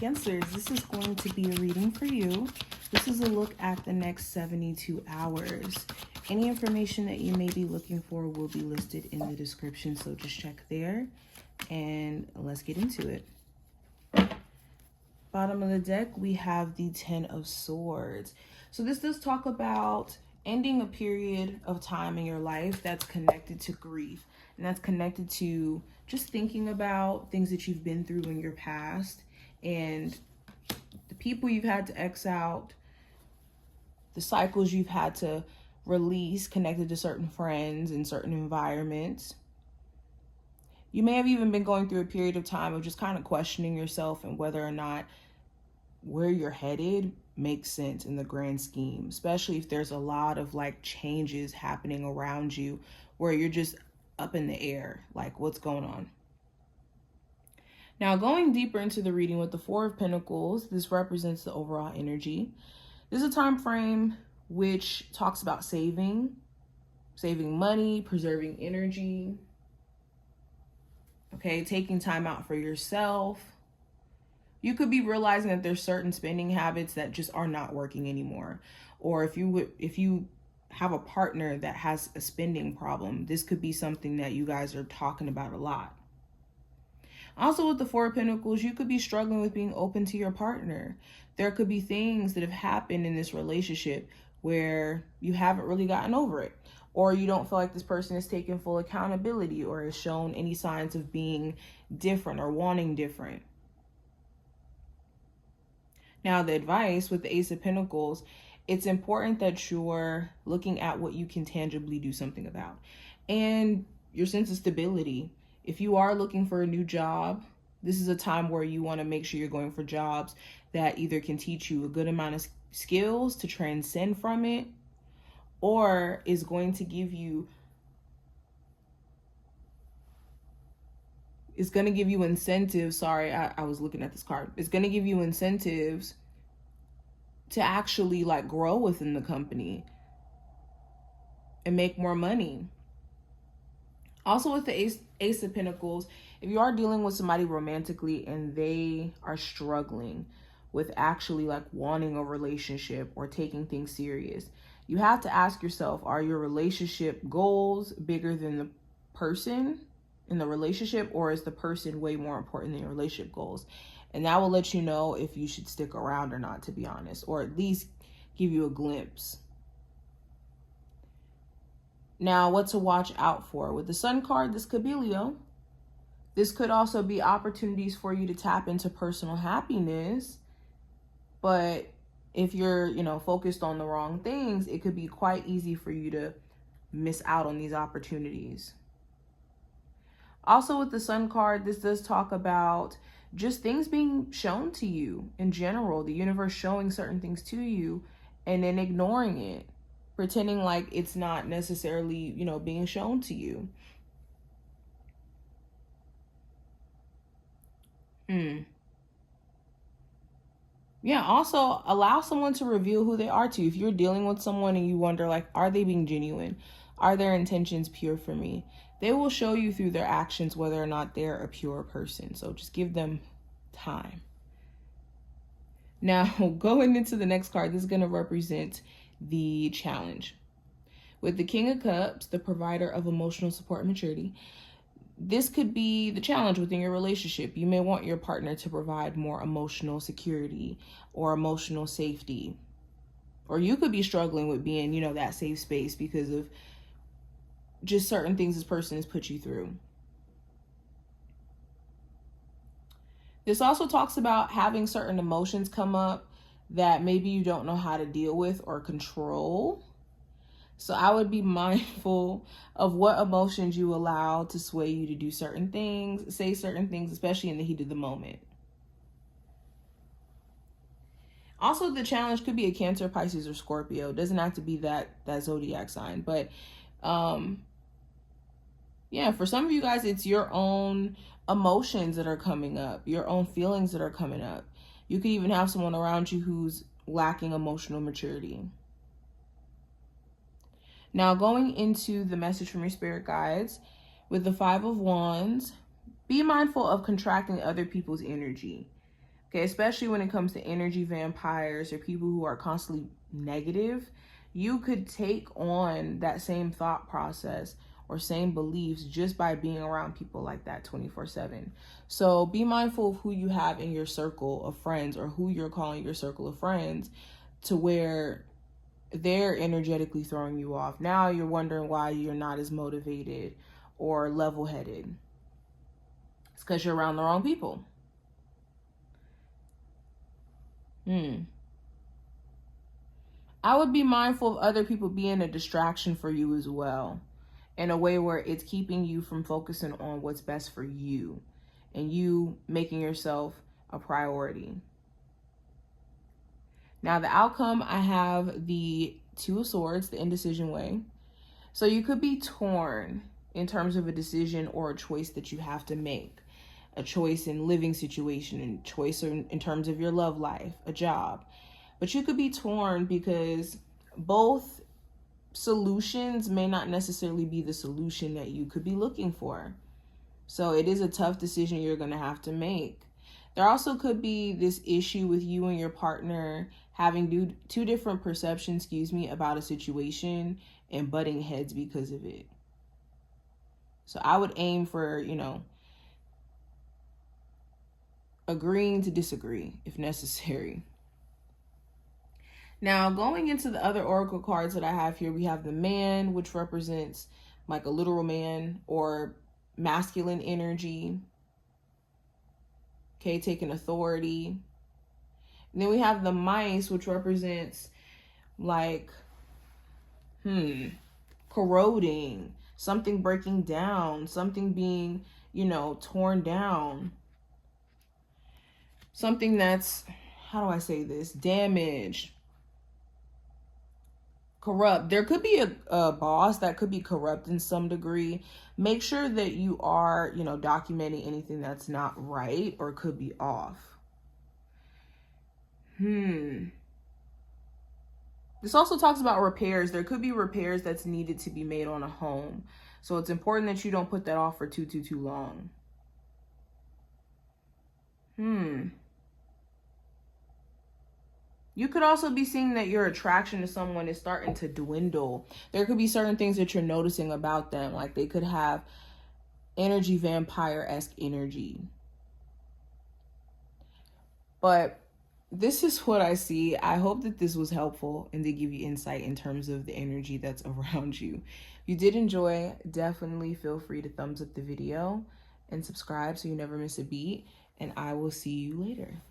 Cancers, this is going to be a reading for you. This is a look at the next 72 hours. Any information that you may be looking for will be listed in the description, so just check there and let's get into it. Bottom of the deck, we have the Ten of Swords. So this does talk about ending a period of time in your life that's connected to grief, and that's connected to just thinking about things that you've been through in your past and the people you've had to X out, the cycles you've had to release connected to certain friends and certain environments. You may have even been going through a period of time of just kind of questioning yourself and whether or not where you're headed makes sense in the grand scheme, especially if there's a lot of like changes happening around you where you're just up in the air, like what's going on. Now, going deeper into the reading with the Four of Pentacles, this represents the overall energy. This is a time frame which talks about saving money, preserving energy, okay, taking time out for yourself. You could be realizing that there's certain spending habits that just are not working anymore. Or if you have a partner that has a spending problem, this could be something that you guys are talking about a lot. Also with the Four of Pentacles, you could be struggling with being open to your partner. There could be things that have happened in this relationship where you haven't really gotten over it, or you don't feel like this person is taking full accountability or has shown any signs of being different or wanting different. Now, the advice with the Ace of Pentacles, it's important that you're looking at what you can tangibly do something about and your sense of stability. If you are looking for a new job, this is a time where you want to make sure you're going for jobs that either can teach you a good amount of skills to transcend from it, or is going to give you, it's going to give you incentives. Sorry, I was looking at this card. It's going to give you incentives to actually like grow within the company and make more money. Also with the Ace of Pentacles, if you are dealing with somebody romantically and they are struggling with actually like wanting a relationship or taking things serious, you have to ask yourself, are your relationship goals bigger than the person in the relationship, or is the person way more important than your relationship goals? And that will let you know if you should stick around or not, to be honest, or at least give you a glimpse. Now, what to watch out for? With the Sun card, this could be Leo. This could also be opportunities for you to tap into personal happiness. But if you're, focused on the wrong things, it could be quite easy for you to miss out on these opportunities. Also with the Sun card, this does talk about just things being shown to you in general, the universe showing certain things to you and then ignoring it, pretending like it's not necessarily, being shown to you. Yeah, also allow someone to reveal who they are to you. If you're dealing with someone and you wonder, like, are they being genuine? Are their intentions pure for me? They will show you through their actions whether or not they're a pure person. So just give them time. Now, going into the next card, this is going to represent the challenge. With the King of Cups, the provider of emotional support and maturity, this could be the challenge within your relationship. You may want your partner to provide more emotional security or emotional safety. Or you could be struggling with being, that safe space because of just certain things this person has put you through. This also talks about having certain emotions come up that maybe you don't know how to deal with or control. So I would be mindful of what emotions you allow to sway you to do certain things, say certain things, especially in the heat of the moment. Also, the challenge could be a Cancer, Pisces, or Scorpio. It doesn't have to be that zodiac sign. But yeah, for some of you guys, it's your own emotions that are coming up, your own feelings that are coming up. You could even have someone around you who's lacking emotional maturity. Now, going into the message from your spirit guides, with the Five of Wands, be mindful of contracting other people's energy. Okay, especially when it comes to energy vampires or people who are constantly negative, you could take on that same thought process or same beliefs just by being around people like that 24/7. So be mindful of who you have in your circle of friends, or who you're calling your circle of friends, to where they're energetically throwing you off. Now you're wondering why you're not as motivated or level-headed. It's because you're around the wrong people. I would be mindful of other people being a distraction for you as well, in a way where it's keeping you from focusing on what's best for you and you making yourself a priority. Now, the outcome, I have the Two of Swords, the indecision way. So you could be torn in terms of a decision or a choice that you have to make. A choice in living situation, and choice in terms of your love life, a job. But you could be torn because both solutions may not necessarily be the solution that you could be looking for. So it is a tough decision you're going to have to make. There also could be this issue with you and your partner having two different perceptions, about a situation and butting heads because of it. So I would aim for, agreeing to disagree if necessary. Now, going into the other oracle cards that I have here, we have the Man, which represents like a literal man or masculine energy. Okay, taking authority. And then we have the Mice, which represents like, corroding, something breaking down, something being, torn down. Something that's, how do I say this, damaged, corrupt. There could be a boss that could be corrupt in some degree. Make sure that you are, documenting anything that's not right or could be off. This also talks about repairs. There could be repairs that's needed to be made on a home. So it's important that you don't put that off for too long. You could also be seeing that your attraction to someone is starting to dwindle. There could be certain things that you're noticing about them. Like they could have energy vampire-esque energy. But this is what I see. I hope that this was helpful and to give you insight in terms of the energy that's around you. If you did enjoy, definitely feel free to thumbs up the video and subscribe so you never miss a beat. And I will see you later.